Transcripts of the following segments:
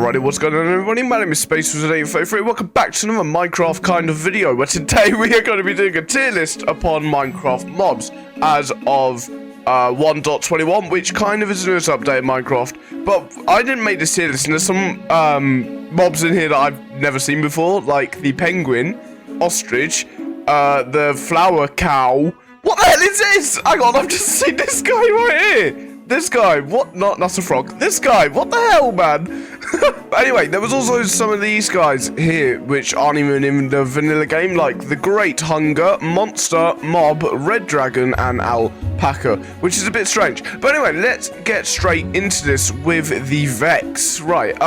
Alrighty, what's going on everybody? My name is SpaceWizard833. Welcome back to another Minecraft kind of video, where today we are going to be doing a tier list upon Minecraft mobs as of 1.21, which kind of is a newest update in Minecraft. But I didn't make this tier list, and there's some mobs in here that I've never seen before, like the penguin, ostrich, the flower cow. What the hell is this? Hang on, I've just seen this guy right here. This guy, what? Not a frog. This guy, what the hell, man? But anyway, there was also some of these guys here, which aren't even in the vanilla game, like the Great Hunger, Monster, Mob, Red Dragon, and Alpaca, which is a bit strange. But anyway, let's get straight into this with the Vex. Right,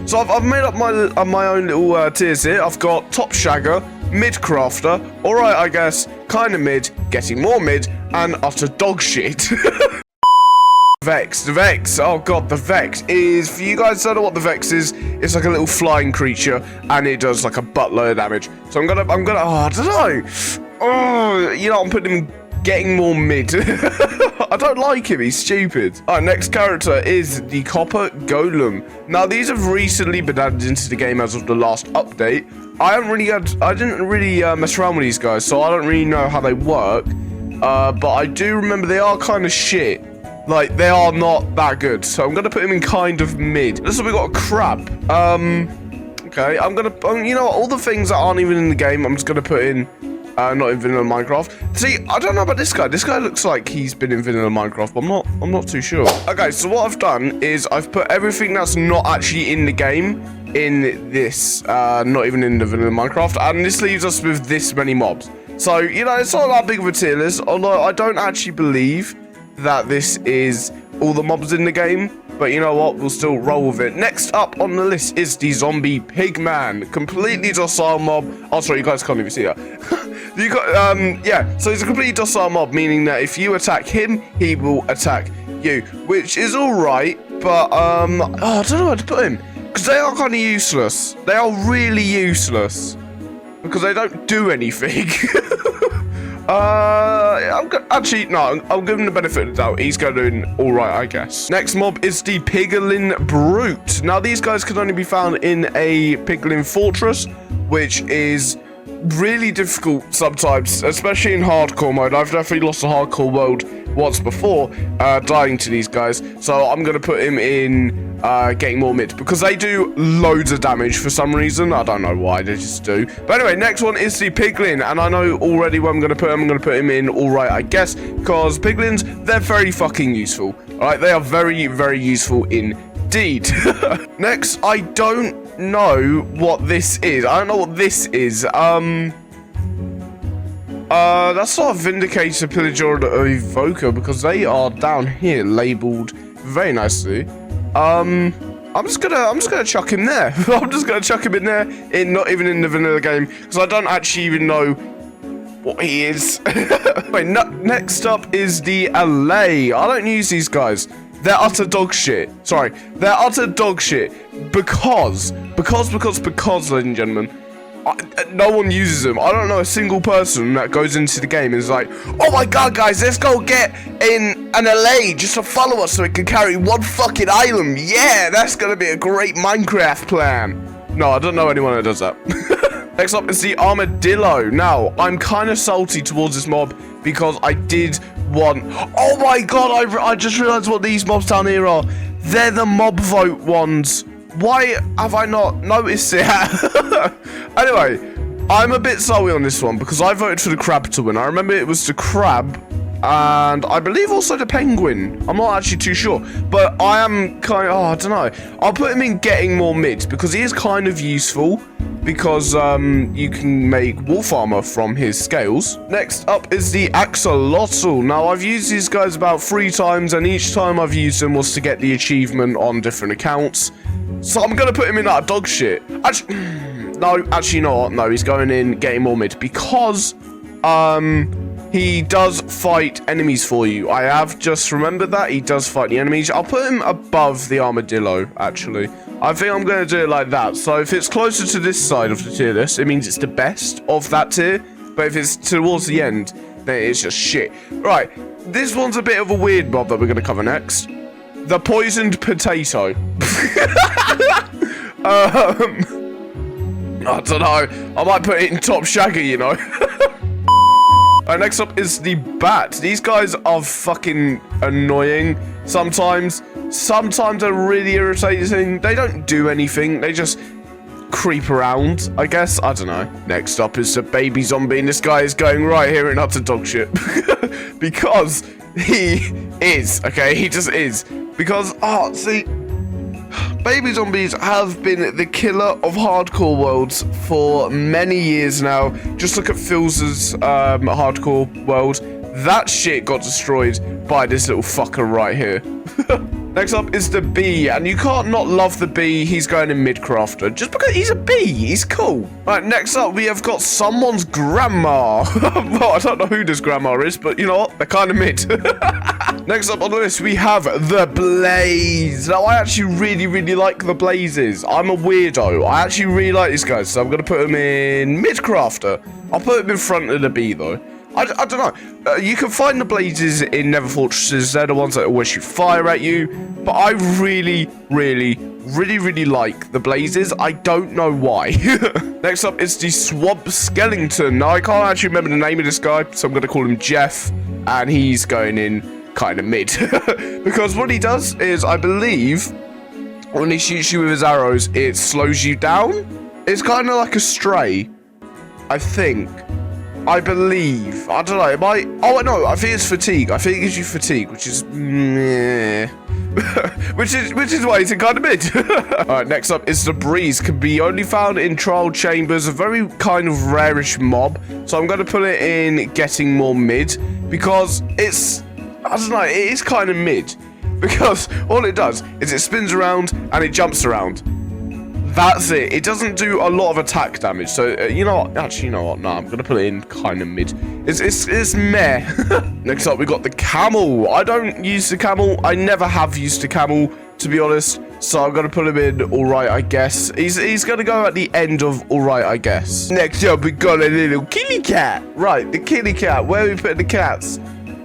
so I've made up my own little tiers here. I've got Top Shagger, Mid Crafter, alright I guess, kinda mid, getting more mid, and utter dog shit. The Vex, oh god, the Vex is, for you guys who don't know what the Vex is, it's like a little flying creature, and it does like a buttload of damage. So I'm gonna, oh, I don't know. Oh, you know, I'm putting him getting more mid. I don't like him, he's stupid. Alright, next character is the Copper Golem. Now, these have recently been added into the game as of the last update. I didn't really mess around with these guys, so I don't really know how they work. But I do remember they are kind of shit. Like, they are not that good. So I'm going to put him in kind of mid. This is we got a crab. Okay, I'm going to, you know what, all the things that aren't even in the game, I'm just going to put in, not in vanilla Minecraft. See, I don't know about this guy. This guy looks like he's been in vanilla Minecraft, but I'm not too sure. Okay, so what I've done is I've put everything that's not actually in the game in this, not even in the vanilla Minecraft, and this leaves us with this many mobs. So, you know, it's not that big of a tier list, although I don't actually believe that this is all the mobs in the game, but you know what, we'll still roll with it. Next up on the list is the Zombie Pigman, completely docile mob. Oh, sorry, you guys can't even see that. You got, yeah, so he's a completely docile mob, meaning that if you attack him, he will attack you, which is alright, but, oh, I don't know where to put him, because they are kind of useless. They are really useless, because they don't do anything. Actually, no, I'll give him the benefit of the doubt. He's going alright, I guess. Next mob is the Piglin Brute. Now, these guys can only be found in a Piglin Fortress, which is really difficult sometimes, especially in hardcore mode. I've definitely lost a hardcore world once before, dying to these guys. So I'm going to put him in getting more mid, because they do loads of damage for some reason. I don't know why, they just do. But anyway, next one is the Piglin, and I know already where I'm going to put him. I'm going to put him in alright, I guess, because Piglins, they're very fucking useful. Alright, they are very, very useful indeed. Next, I don't know what this is. I don't know what this is. That's not a Vindicator, Pillager, or Evoker, because they are down here labeled very nicely. I'm just gonna chuck him there. I'm just gonna chuck him in there, not even in the vanilla game, because I don't actually even know what he is. Wait, next up is the LA. I don't use these guys. They're utter dog shit. Sorry, they're utter dog shit because, ladies and gentlemen, no one uses them. I don't know a single person that goes into the game and is like, oh my god, guys, let's go get in an LA just to follow us so it can carry one fucking island. Yeah, that's gonna be a great Minecraft plan. No, I don't know anyone that does that. Next up is the Armadillo. Now, I'm kind of salty towards this mob because I did want... Oh my god, I just realized what these mobs down here are. They're the mob vote ones. Why have I not noticed it? Anyway, I'm a bit salty on this one because I voted for the crab to win. I remember it was the crab and I believe also the penguin. I'm not actually too sure, but I am kind of, I don't know. I'll put him in getting more mid because he is kind of useful because you can make wolf armor from his scales. Next up is the Axolotl. Now, I've used these guys about 3 times, and each time I've used them was to get the achievement on different accounts. So I'm gonna put him in that dog shit. Actually, no, actually not. No, he's going in getting more mid because he does fight enemies for you. I have just remembered that he does fight the enemies. I'll put him above the Armadillo, actually. I think I'm going to do it like that. So if it's closer to this side of the tier list, it means it's the best of that tier. But if it's towards the end, then it's just shit. Right, this one's a bit of a weird mob that we're going to cover next. The poisoned potato. I don't know. I might put it in top shaggy, you know. Alright, next up is the bat. These guys are fucking annoying sometimes. Sometimes they're really irritating. They don't do anything. They just creep around, I guess. I don't know. Next up is the baby zombie, and this guy is going right here in utter dog shit. Because he is, okay? He just is. Because, see, baby zombies have been the killer of hardcore worlds for many years now. Just look at Phil's hardcore world. That shit got destroyed by this little fucker right here. Next up is the bee, and you can't not love the bee. He's going in mid-crafter just because he's a bee. He's cool. Right, next up we have got someone's grandma. Well, I don't know who this grandma is, but you know what? They're kind of mid. Next up on the list we have the Blaze. Now I actually really like the Blazes. I'm a weirdo. I actually really like these guys, so I'm gonna put them in mid-crafter. I'll put them in front of the bee though. I don't know. You can find the Blazes in Nether Fortresses. They're the ones that always shoot fire at you. But I really like the Blazes. I don't know why. Next up is the Swamp Skeleton. Now, I can't actually remember the name of this guy, so I'm going to call him Jeff. And he's going in kind of mid. Because what he does is, I believe, when he shoots you with his arrows, it slows you down. It's kind of like a stray, I think. I believe. I don't know. It might. Oh no, I think it's fatigue. I think it gives you fatigue, which is which is why it's kind of mid. Alright, next up is the Breeze. Can be only found in trial chambers, a very kind of rarish mob. So I'm gonna put it in getting more mid because it's, I don't know, it is kind of mid. Because all it does is it spins around and it jumps around. That's it. It doesn't do a lot of attack damage. So, you know what? Actually, you know what? No, I'm going to put it in kind of mid. It's meh. Next up, we got the Camel. I don't use the Camel. I never have used the Camel, to be honest. So, I'm going to put him in alright, I guess. He's going to go at the end of alright, I guess. Next up, we got a little kitty cat. Right, the kitty cat. Where are we putting the cats?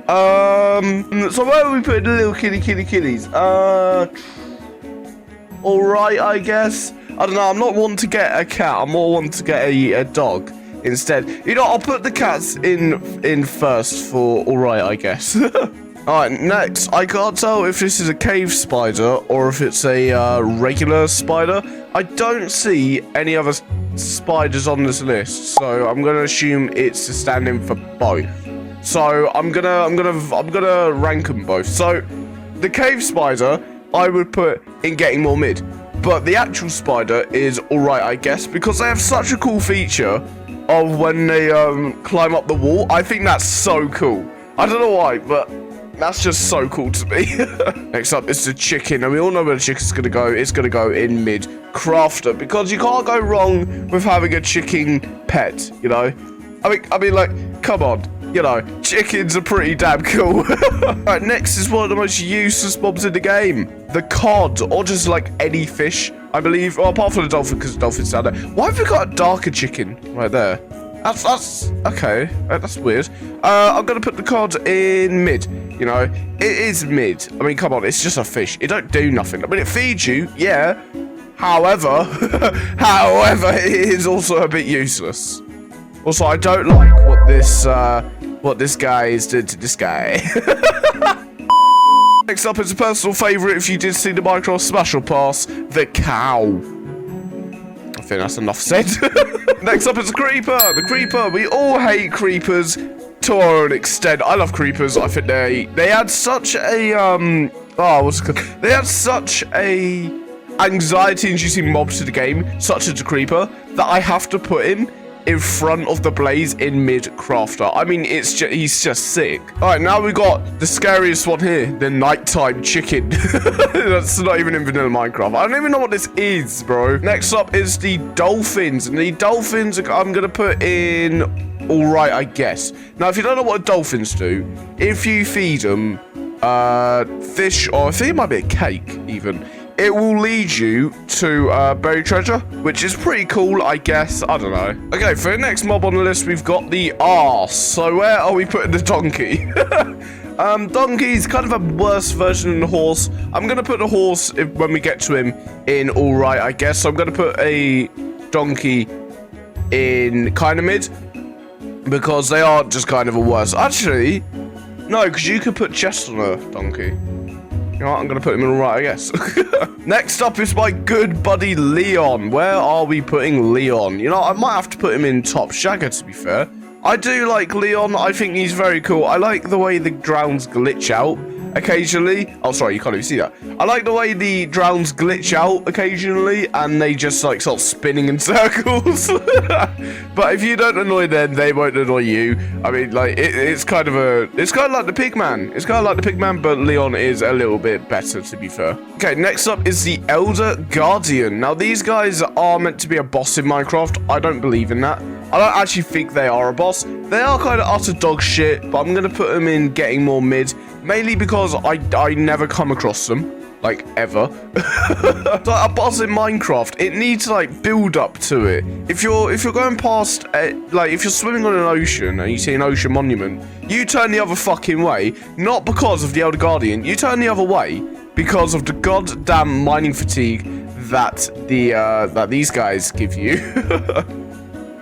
So, where are we putting the little kitties? Alright, I guess. I don't know, I'm not one to get a cat, I'm more one to get a dog instead. You know, I'll put the cats in first for alright, I guess. Alright, next, I can't tell if this is a cave spider or if it's a regular spider. I don't see any other spiders on this list, so I'm gonna assume it's a stand-in for both. So I'm gonna rank them both. So the cave spider I would put in getting more mid. But the actual spider is alright, I guess, because they have such a cool feature of when they climb up the wall. I think that's so cool. I don't know why, but that's just so cool to me. Next up is the chicken, and we all know where the chicken's going to go. It's going to go in mid-crafter, because you can't go wrong with having a chicken pet, you know? I mean, like, come on. You know, chickens are pretty damn cool. Alright, next is one of the most useless mobs in the game. The cod, or just like any fish, I believe. Well, apart from the dolphin, because the dolphin's down there. Why have we got a darker chicken right there? That's okay. That's weird. I'm gonna put the cod in mid. You know, it is mid. I mean, come on, it's just a fish. It don't do nothing. I mean, it feeds you, yeah. However, it is also a bit useless. Also, I don't like what this guy is doing to this guy. Next up is a personal favourite if you did see the Minecraft Special Pass, the cow. I think that's enough said. Next up is the creeper. The creeper. We all hate creepers to our own extent. I love creepers. I think they add such a they add such a anxiety-inducing mob to the game, such as the creeper, that I have to put him in front of the Blaze in mid-crafter. I mean, he's just sick. Alright, now we got the scariest one here, the nighttime chicken. That's not even in vanilla Minecraft. I don't even know what this is, bro. Next up is the dolphins. And the dolphins, I'm gonna put in alright, I guess. Now, if you don't know what dolphins do, if you feed them fish, or I think it might be a cake, even, it will lead you to buried treasure, which is pretty cool, I guess. I don't know. Okay, for the next mob on the list, we've got the arse. So where are we putting the donkey? Donkey's kind of a worse version of the horse. I'm gonna put the horse, when we get to him, in alright, I guess. So I'm gonna put a donkey in kind of mid, because they are just kind of a worse. Actually, no, because you could put chest on a donkey. You know what, I'm gonna put him in alright, I guess. Next up is my good buddy Leon. Where are we putting Leon? You know, I might have to put him in top shagger, to be fair. I do like Leon. I think he's very cool. I like the way the drowns glitch out occasionally. Oh, sorry, you can't even see that. I like the way the drowns glitch out occasionally, and they just like start spinning in circles. But if you don't annoy them, they won't annoy you. I mean, like it's kind of like the Pigman. It's kind of like the Pigman, but Leon is a little bit better, to be fair. Okay, next up is the Elder Guardian. Now, these guys are meant to be a boss in Minecraft. I don't believe in that. I don't actually think they are a boss. They are kind of utter dog shit, but I'm going to put them in getting more mid, mainly because I never come across them, like, ever. So a boss in Minecraft, it needs, like, build up to it. If you're going past, like, if you're swimming on an ocean and you see an ocean monument, you turn the other fucking way, not because of the Elder Guardian, you turn the other way because of the goddamn mining fatigue that that these guys give you.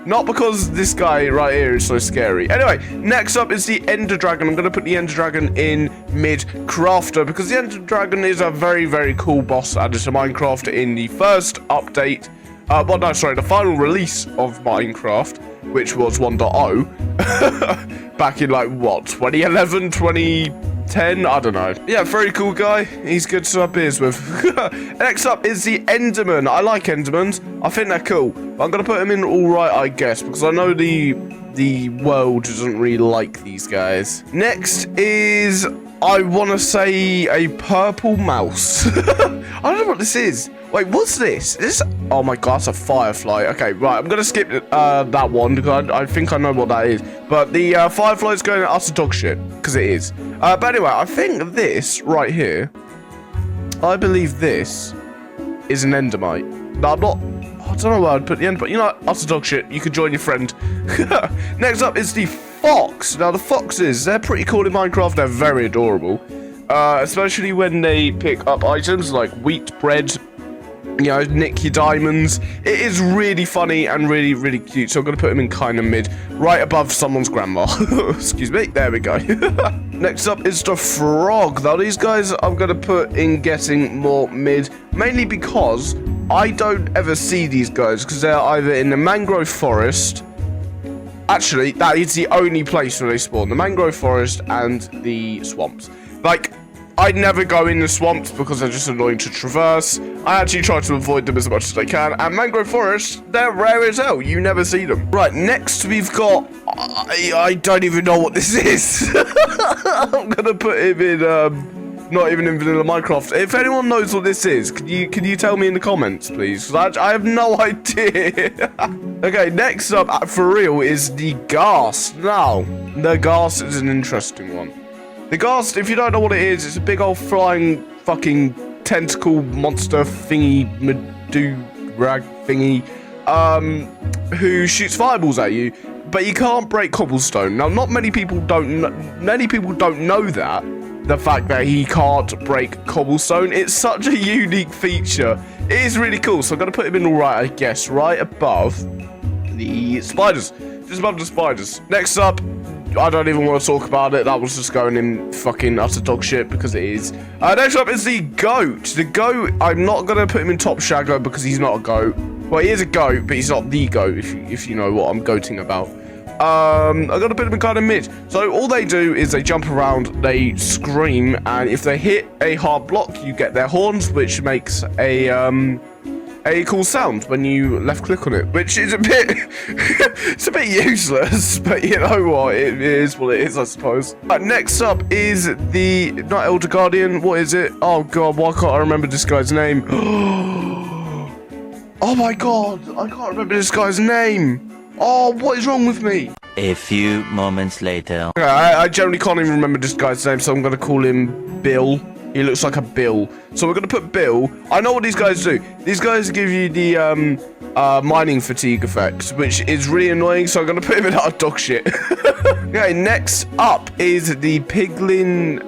Not because this guy right here is so scary. Anyway, next up is the Ender Dragon. I'm going to put the Ender Dragon in mid-crafter because the Ender Dragon is a very, very cool boss added to Minecraft in the first update. Well, no, sorry, the final release of Minecraft, which was 1.0. Back in, like, what, 2011, 2010? I don't know. Yeah, very cool guy. He's good to have beers with. Next up is the Enderman. I like Endermans. I think they're cool. But I'm going to put them in alright, I guess, because I know the world doesn't really like these guys. Next is, I want to say, a purple mouse. I don't know what this is. Wait, what's this? Oh my god, it's a firefly. Okay, right, I'm gonna skip that one because I think I know what that is. But the firefly is going to utter dog shit, because it is. But anyway, I think this right here, I believe this is an endermite. No, I don't know where I'd put the endermite. You know, utter dog shit. You could join your friend. Next up is the fox. Now, the foxes, they're pretty cool in Minecraft. They're very adorable. Especially when they pick up items like wheat bread, you know, nick your diamonds. It is really funny and really, really cute. So I'm going to put him in kind of mid, right above someone's grandma. Excuse me. There we go. Next up is the frog. Now, these guys I'm going to put in getting more mid, mainly because I don't ever see these guys because they're either in the mangrove forest. Actually, that is the only place where they spawn. The mangrove forest and the swamps. Like, I never go in the swamps because they're just annoying to traverse. I actually try to avoid them as much as I can. And mangrove forests, they're rare as hell. You never see them. Right, next we've got... I don't even know what this is. I'm going to put him in... not even in vanilla Minecraft. If anyone knows what this is, can you tell me in the comments, please? Because I have no idea. Okay, next up, for real, is the ghast. Now, the ghast is an interesting one. The ghast, if you don't know what it is, it's a big old flying fucking tentacle monster thingy, rag thingy, who shoots fireballs at you, but you can't break cobblestone. Now, not many people don't know that, the fact that he can't break cobblestone. It's such a unique feature. It is really cool, so I'm gonna put him in alright, I guess, right above the spiders. Just above the spiders. Next up, I don't even want to talk about it. That was just going in fucking utter dog shit because it is. Next up is the goat. The goat, I'm not going to put him in top shagger because he's not a goat. Well, he is a goat, but he's not the goat, if you know what I'm goating about. I'm going to put him in kind of mid. So all they do is they jump around, they scream, and if they hit a hard block, you get their horns, which makes a cool sound when you left click on it, which is a bit it's a bit useless, but you know what, it is what it is, I suppose. Next up is the not Elder Guardian, what is it? Oh god, why can't I remember this guy's name? Oh my god, I can't remember this guy's name. Oh, what is wrong with me? A few moments later. Okay, I generally can't even remember this guy's name, so I'm gonna call him Bill. He looks like a Bill. So we're going to put Bill. I know what these guys do. These guys give you the mining fatigue effect, which is really annoying. So I'm going to put him in our dog shit. Okay, next up is the piglin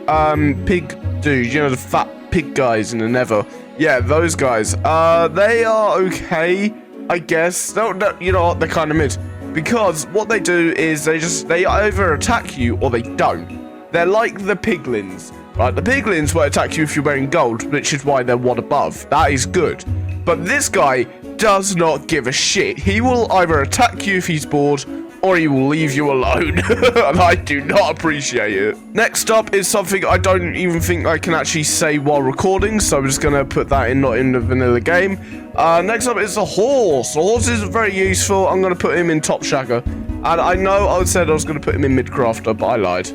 pig dude. You know, the fat pig guys in the nether. Yeah, those guys. They are okay, I guess. No, you know what? They're kind of mid. Because what they do is they either attack you or they don't. They're like the piglins. Right, the piglins will attack you if you're wearing gold, which is why they're one above. That is good. But this guy does not give a shit. He will either attack you if he's bored, or he will leave you alone. And I do not appreciate it. Next up is something I don't even think I can actually say while recording, so I'm just going to put that in, not in the vanilla game. Next up is the horse. The horse is very useful. I'm going to put him in top shagger. And I know I said I was going to put him in mid-crafter, but I lied.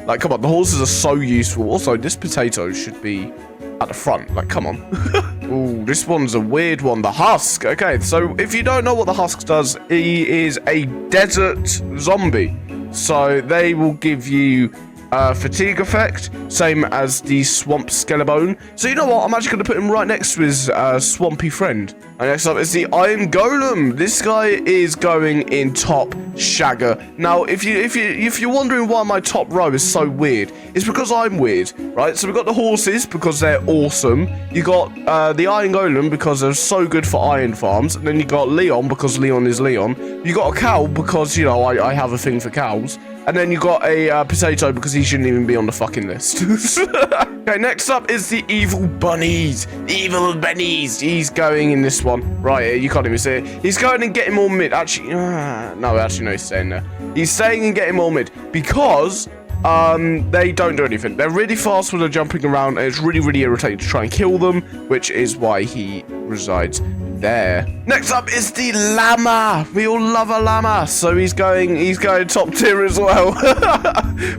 Like, come on, the horses are so useful. Also, this potato should be at the front. Like, come on. Ooh, this one's a weird one. The husk. Okay, so if you don't know what the husk does, he is a desert zombie. So they will give you fatigue effect, same as the swamp skeleton. So you know what? I'm actually going to put him right next to his swampy friend. And next up is the iron golem. This guy is going in top shagger. Now, if you're wondering why my top row is so weird, it's because I'm weird, right? So we've got the horses because they're awesome. You got the iron golem because they're so good for iron farms, and then you got Leon because Leon is Leon. You got a cow because you know I have a thing for cows. And then you got a potato because he shouldn't even be on the fucking list. Okay, next up is the evil bunnies. The evil bunnies. He's going in this one. Right here, you can't even see it. He's going and getting more mid. Actually, no, he's staying there. He's staying and getting more mid because they don't do anything. They're really fast when they're jumping around, and it's really, really irritating to try and kill them, which is why he resides there. Next up is the llama. We all love a llama, so he's going top tier as well.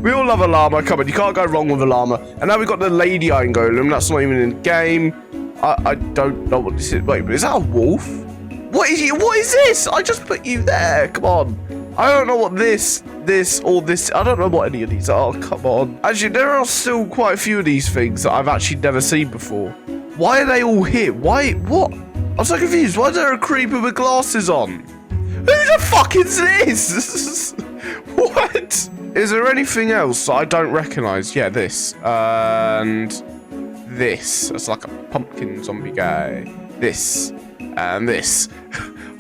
We all love a llama. Come on, you can't go wrong with a llama. And now we've got the lady iron golem. That's not even in the game. I don't know what this is. Wait, but is that a wolf? What is this? I just put you there. Come on. I don't know what this, or this. I don't know what any of these are. Come on. Actually, there are still quite a few of these things that I've actually never seen before. Why are they all here? Why? What? I'm so confused. Why is there a creeper with glasses on? Who the fuck is this? What? Is there anything else that I don't recognize? Yeah, this. And this. That's like a pumpkin zombie guy. This. And this.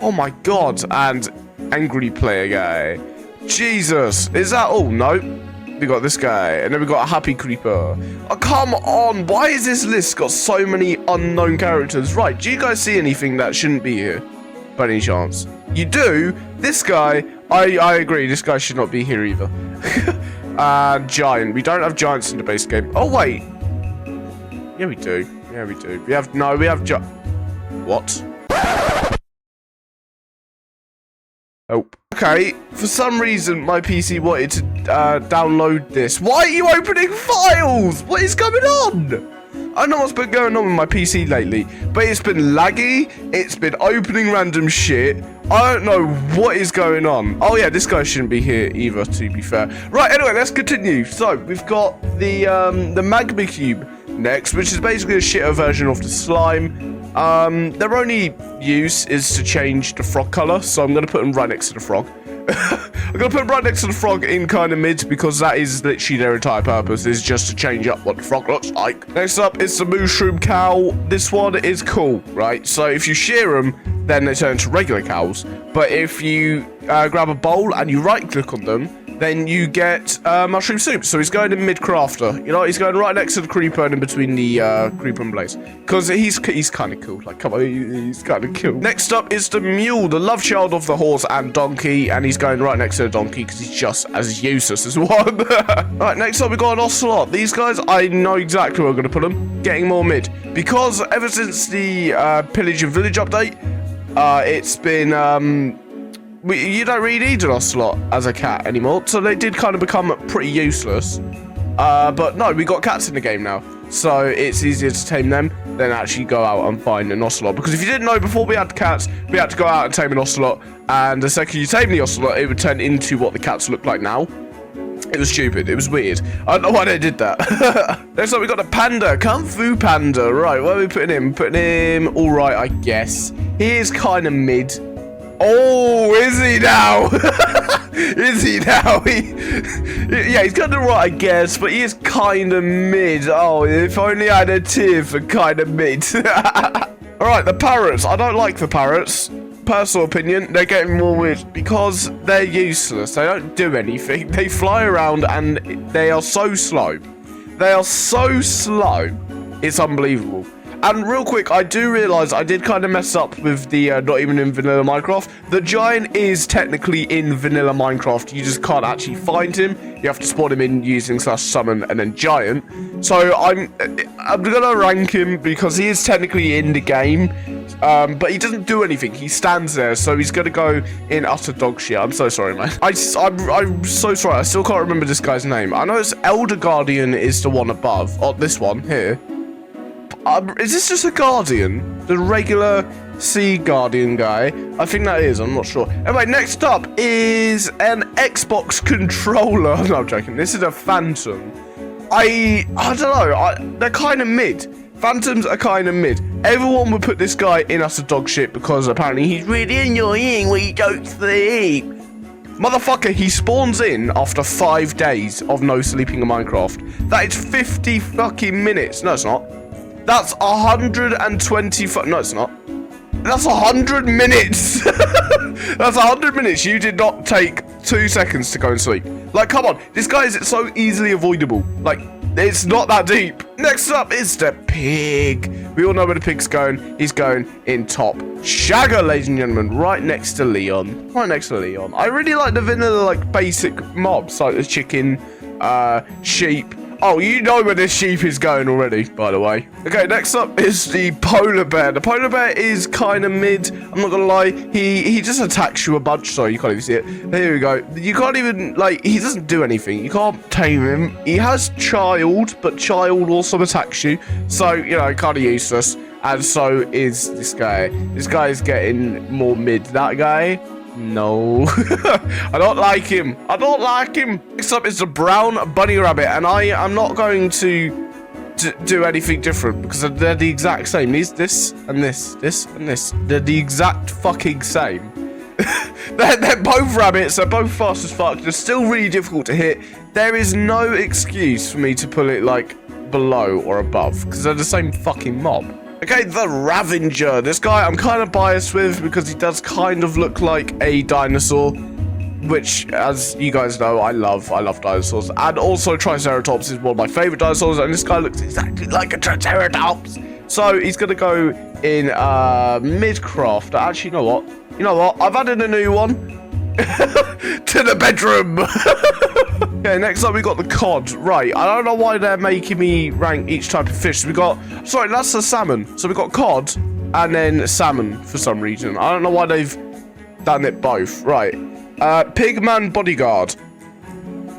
Oh my god. And angry player guy. Jesus. Is that all? No. We got this guy, and then we got a happy creeper. Oh, come on. Why is this list got so many unknown characters? Right, do you guys see anything that shouldn't be here? By any chance? You do? This guy, I agree. This guy should not be here either. Giant. We don't have giants in the base game. Oh, wait. Yeah, we do. Yeah, we do. We have What? Oh. Okay, for some reason my PC wanted to download this. Why are you opening files? What is going on? I don't know what's been going on with my PC lately, but it's been laggy, it's been opening random shit. I don't know what is going on. Oh yeah, this guy shouldn't be here either, to be fair. Right, anyway, let's continue. So, we've got the magma cube next, which is basically a shitter version of the slime. Their only use is to change the frog color, so I'm going to put them right next to the frog. I'm going to put them right next to the frog in kind of mid, because that is literally their entire purpose, is just to change up what the frog looks like. Next up is the mushroom cow. This one is cool, right? So if you shear them, then they turn into regular cows. But if you grab a bowl and you right-click on them, then you get mushroom soup. So he's going in mid-crafter. You know, he's going right next to the creeper and in between the creeper and blaze. Because he's kind of cool. Like, come on, he's kind of cool. Next up is the mule, the love child of the horse and donkey. And he's going right next to the donkey because he's just as useless as one. Alright, next up we got an ocelot. These guys, I know exactly where I'm going to put them. Getting more mid. Because ever since the Pillage and Village update, it's been... you don't really need an ocelot as a cat anymore, so they did kind of become pretty useless. But no, we got cats in the game now, so it's easier to tame them than actually go out and find an ocelot. Because if you didn't know, before we had cats, we had to go out and tame an ocelot, and the second you tame the ocelot, it would turn into what the cats look like now. It was stupid. It was weird. I don't know why they did that. Next up, we got a panda. Kung Fu Panda. Right, where are we putting him? Putting him all right, I guess. He is kind of mid. Oh, is he now? Is he now? Yeah, he's kind of right, I guess, but he is kind of mid. Oh, if only I had a tier for kind of mid. Alright, the parrots. I don't like the parrots. Personal opinion, they're getting more weird because they're useless. They don't do anything. They fly around and they are so slow. They are so slow. It's unbelievable. And real quick, I do realise I did kind of mess up with the not even in vanilla Minecraft. The giant is technically in vanilla Minecraft. You just can't actually find him. You have to spawn him in using /summon and then giant. So I'm gonna rank him because he is technically in the game, but he doesn't do anything. He stands there, so he's gonna go in utter dog shit. I'm so sorry, man. I'm so sorry. I still can't remember this guy's name. I know it's Elder Guardian is the one above. Oh, this one here. Is this just a guardian? The regular sea guardian guy? I think that is, I'm not sure. Anyway, next up is an Xbox controller. No, I'm joking. This is a Phantom. I don't know. They're kind of mid. Phantoms are kind of mid. Everyone would put this guy in utter dog shit because apparently he's really annoying when you don't sleep. Motherfucker, he spawns in after 5 days of no sleeping in Minecraft. That is 50 fucking minutes. No, it's not. That's 120. No, it's not. That's 100 minutes. That's 100 minutes. You did not take 2 seconds to go and sleep. Like, come on. This guy is so easily avoidable. Like, it's not that deep. Next up is the pig. We all know where the pig's going. He's going in top. Shagger, ladies and gentlemen, right next to Leon. Right next to Leon. I really like the vanilla, like, basic mobs, like the chicken, sheep. Oh, you know where this sheep is going already, by the way. Okay, next up is the polar bear. The polar bear is kind of mid. I'm not gonna lie. He just attacks you a bunch. Sorry, you can't even see it. There we go. You can't even, like, he doesn't do anything. You can't tame him. He has child, but child also attacks you. So, you know, kind of useless. And so is this guy. This guy is getting more mid. That guy... No. I don't like him. I don't like him. Next up is the brown bunny rabbit, and I'm not going to do anything different because they're the exact same. This and this and this. They're the exact fucking same. they're both rabbits. They're both fast as fuck. They're still really difficult to hit. There is no excuse for me to put it like below or above because they're the same fucking mob. Okay, the Ravager. This guy I'm kind of biased with because he does kind of look like a dinosaur, which, as you guys know, I love dinosaurs. And also Triceratops is one of my favorite dinosaurs, and this guy looks exactly like a Triceratops. So he's gonna go in mid-craft. Actually, you know what? I've added a new one to the bedroom. Okay, next up we got the cod. Right, I don't know why they're making me rank each type of fish. So we got, sorry, that's the salmon. So we got cod and then salmon for some reason. I don't know why they've done it both. Right, Pigman Bodyguard.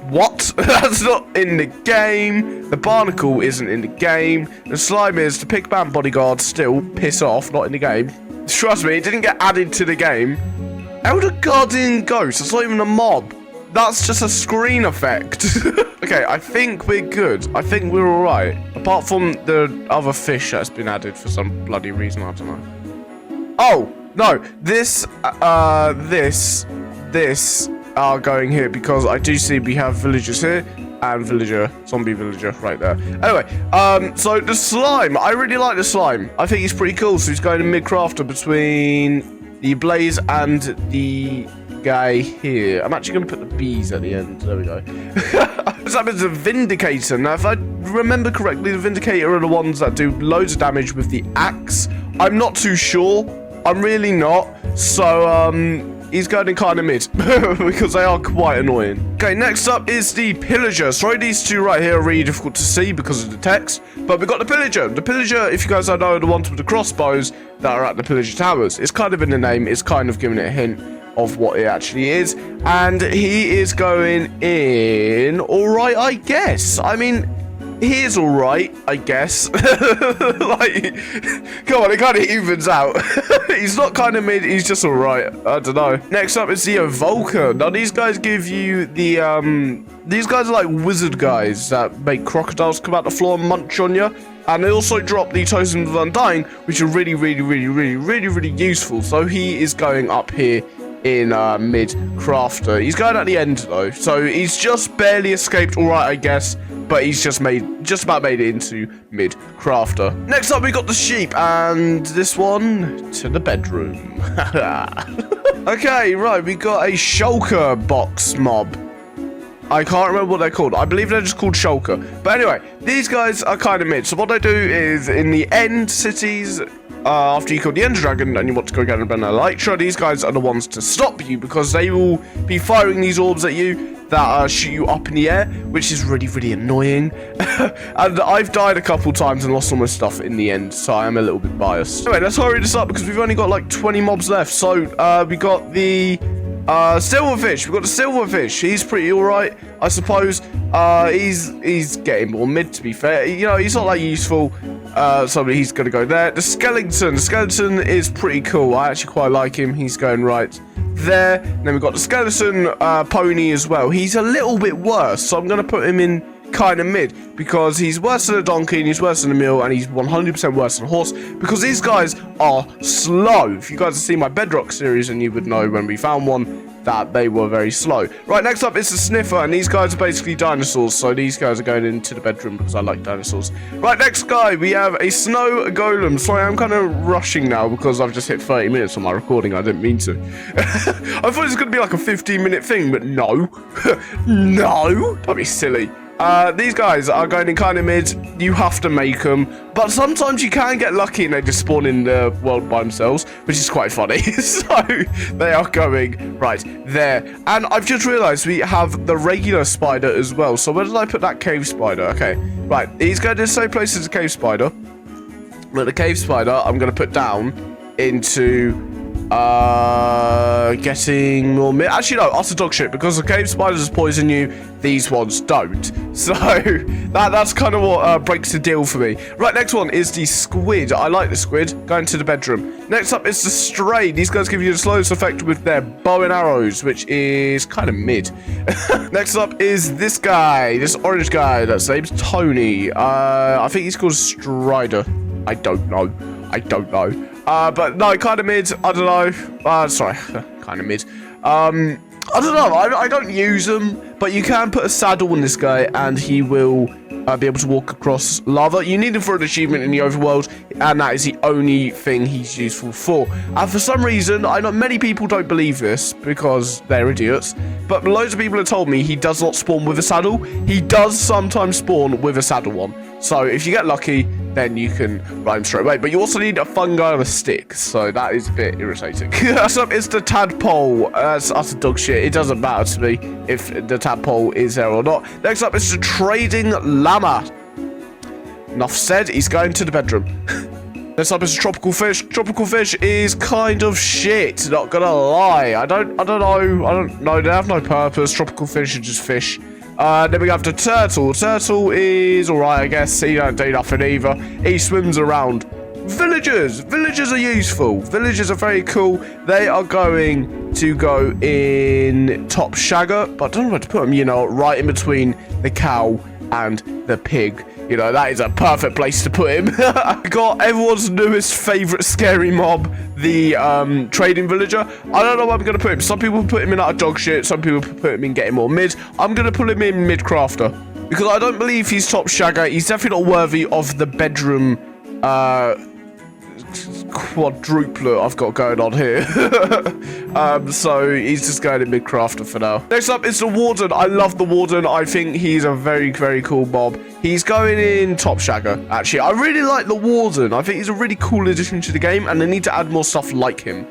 What? That's not in the game. The barnacle isn't in the game. The slime is. The Pigman Bodyguard still. Piss off, not in the game. Trust me, it didn't get added to the game. Elder Guardian Ghost. That's not even a mob. That's just a screen effect. Okay, I think we're good. I think we're alright. Apart from the other fish that's been added for some bloody reason, I don't know. Oh, no. This are going here because I do see we have villagers here and zombie villager right there. Anyway, so the slime. I really like the slime. I think he's pretty cool. So he's going in mid-crafter between the blaze and the guy here. I'm actually going to put the bees at the end. There we go. This happens to Vindicator. Now, if I remember correctly, the Vindicator are the ones that do loads of damage with the axe. I'm not too sure. I'm really not. So, he's going in kind of mid because they are quite annoying. Okay, next up is the Pillager. Sorry, these two right here are really difficult to see because of the text, but we've got the Pillager. The Pillager, if you guys don't know, are the ones with the crossbows that are at the Pillager Towers. It's kind of in the name. It's kind of giving it a hint of what it actually is, and he is going in all right, I guess. I mean, he is alright, I guess. Like, come on, it kind of evens out. He's not kind of mid, he's just alright. I don't know. Next up is the Evoker. Now, these guys give you the, these guys are like wizard guys that make crocodiles come out the floor and munch on you. And they also drop the Totems of Undying, which are really useful. So he is going up here in mid crafter. He's going at the end though, so he's just barely escaped alright, I guess, but he's just about made it into mid crafter. Next up we got the sheep, and this one to the bedroom. Okay, right, we got a shulker box mob. I can't remember what they're called. I believe they're just called shulker. But anyway, these guys are kind of mid. So what they do is in the end cities, after you kill the Ender Dragon and you want to go get an Elytra, these guys are the ones to stop you because they will be firing these orbs at you that shoot you up in the air, which is really annoying. And I've died a couple times and lost all my stuff in the end, so I am a little bit biased. Anyway, let's hurry this up because we've only got like 20 mobs left. So we got the silverfish. We've got the silverfish. He's pretty alright, I suppose. He's getting more mid, to be fair. You know, he's not that useful. So he's going to go there. The skeleton. The skeleton is pretty cool. I actually quite like him. He's going right there. And then we've got the skeleton pony as well. He's a little bit worse, so I'm going to put him in kind of mid because he's worse than a donkey and he's worse than a mule and he's 100% worse than a horse because these guys are slow. If you guys have seen my Bedrock series, and you would know when we found one that they were very slow. Right, next up is the sniffer, and these guys are basically dinosaurs, so these guys are going into the bedroom because I like dinosaurs. Right, next guy, we have a snow golem. Sorry, I'm kind of rushing now because I've just hit 30 minutes on my recording. I didn't mean to. I thought it was going to be like a 15-minute thing, but no. No, don't be silly. These guys are going in kind of mid. You have to make them, but sometimes you can get lucky and they just spawn in the world by themselves, which is quite funny. So they are going right there, and I've just realized we have the regular spider as well. So where did I put that cave spider? Okay, right, he's going to the same place as the cave spider, but the cave spider I'm going to put down into getting more mid. Actually no, utter dog shit, because the cave spiders poison you, these ones don't. So that's kind of what breaks the deal for me. Right, next one is the squid. I like the squid. Going to the bedroom. Next up is the stray. These guys give you the slowest effect with their bow and arrows, which is kind of mid. Next up is this guy, this orange guy. That's name's Tony. I think he's called Strider. I don't know. But no, kind of mid. I don't know. Sorry, kind of mid. I don't know. I don't use them, but you can put a saddle on this guy, and he will be able to walk across lava. You need him for an achievement in the overworld, and that is the only thing he's useful for. And for some reason, I know many people don't believe this because they're idiots, but loads of people have told me he does not spawn with a saddle. He does sometimes spawn with a saddle on. So if you get lucky, then you can ride him straight away. But you also need a fungi on a stick, so that is a bit irritating. Next up is the tadpole. That's utter dog shit. It doesn't matter to me if the tadpole is there or not. Next up is the trading llama. Enough said, he's going to the bedroom. Next up is the tropical fish. Tropical fish is kind of shit, not gonna lie. I don't know. They have no purpose. Tropical fish are just fish. Then we have the turtle. Turtle is alright, I guess. He don't do nothing either. He swims around. Villagers. Villagers are useful. Villagers are very cool. They are going to go in top shagger, but I don't know where to put them, you know, right in between the cow and the pig. You know, that is a perfect place to put him. We got everyone's newest favourite scary mob, the trading villager. I don't know where I'm going to put him. Some people put him in out of dog shit. Some people put him in getting more mid. I'm going to put him in mid crafter because I don't believe he's top shagger. He's definitely not worthy of the bedroom quadruplet I've got going on here. So he's just going in mid crafter for now. Next up is the warden. I love the warden. I think he's a very cool mob. He's going in top shagger. Actually, I really like the warden. I think he's a really cool addition to the game, and they need to add more stuff like him.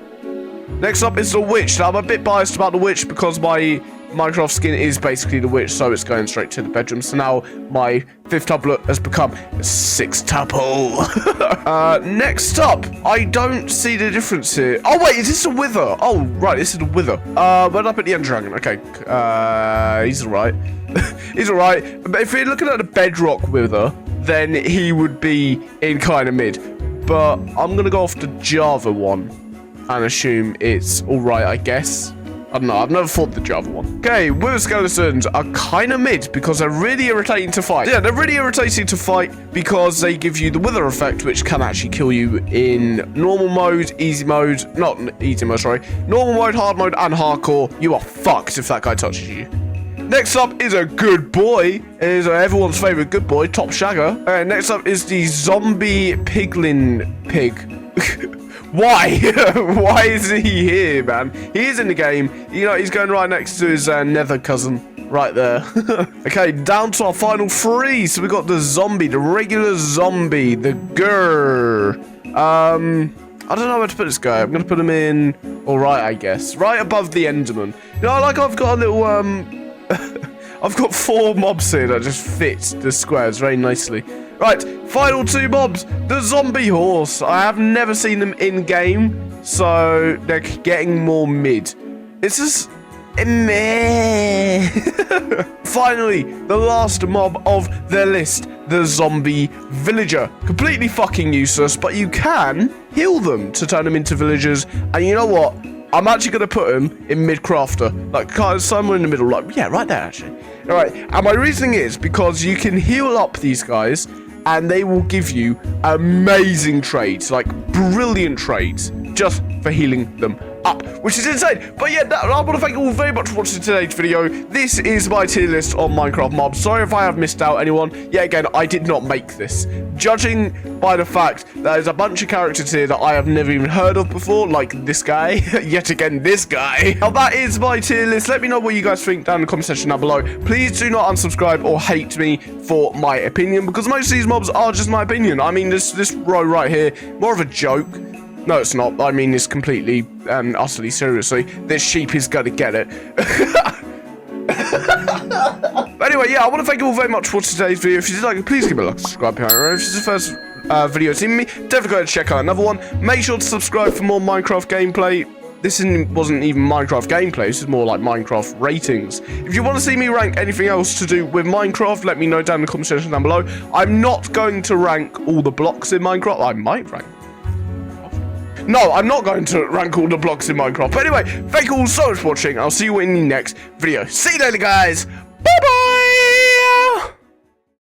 Next up is the witch. Now I'm a bit biased about the witch because my Minecraft skin is basically the witch, so it's going straight to the bedroom. So now my 5th tuplet has become a 6th tuple. Next up, I don't see the difference here. Oh wait, is this a wither? Oh right, this is a wither. Went up at the end dragon. Okay, he's alright. He's alright. But if you're looking at the bedrock wither, then he would be in kind of mid. But I'm gonna go off the Java one and assume it's alright, I guess. I don't know, I've never fought the Java one. Okay, wither skeletons are kind of mid because they're really irritating to fight. Yeah, they're really irritating to fight because they give you the wither effect, which can actually kill you in normal mode, easy mode, not easy mode, sorry. Normal mode, hard mode, and hardcore. You are fucked if that guy touches you. Next up is a good boy. It is everyone's favorite good boy, Top Shagger. Next up is the zombie piglin pig. Why? Why is he here, man? He is in the game. You know, he's going right next to his nether cousin. Right there. Okay, down to our final 3. So we got the zombie, the regular zombie, the grrr. I don't know where to put this guy. I'm going to put him in, alright, I guess. Right above the Enderman. You know, like I've got a little, I've got 4 mobs here that just fit the squares very nicely. Right, final 2 mobs. The zombie horse. I have never seen them in game, so they're getting more mid. It's just meh. Finally, the last mob of the list, the zombie villager. Completely fucking useless, but you can heal them to turn them into villagers. And you know what? I'm actually going to put him in mid-crafter. Like, kind of somewhere in the middle. Like, yeah, right there, actually. Alright, and my reasoning is because you can heal up these guys, and they will give you amazing trades. Like, brilliant trades. Just for healing them up, which is insane. But yeah, I want to thank you all very much for watching today's video. This is my tier list on Minecraft mobs. Sorry if I have missed out anyone. Yeah, again, I did not make this. Judging by the fact that there's a bunch of characters here that I have never even heard of before, like this guy. Yet again, this guy. Now, that is my tier list. Let me know what you guys think down in the comment section down below. Please do not unsubscribe or hate me for my opinion, because most of these mobs are just my opinion. I mean, this row right here, more of a joke. No, it's not. I mean, it's completely and utterly seriously. This sheep is going to get it. But anyway, yeah, I want to thank you all very much for today's video. If you did like it, please give it a like, subscribe here. If this is the first video seeing me, definitely go and check out another one. Make sure to subscribe for more Minecraft gameplay. This wasn't even Minecraft gameplay, this is more like Minecraft ratings. If you want to see me rank anything else to do with Minecraft, let me know down in the comment section down below. I'm not going to rank all the blocks in Minecraft. I might rank. No, I'm not going to rank all the blocks in Minecraft. But anyway, thank you all so much for watching. I'll see you in the next video. See you later, guys. Bye-bye.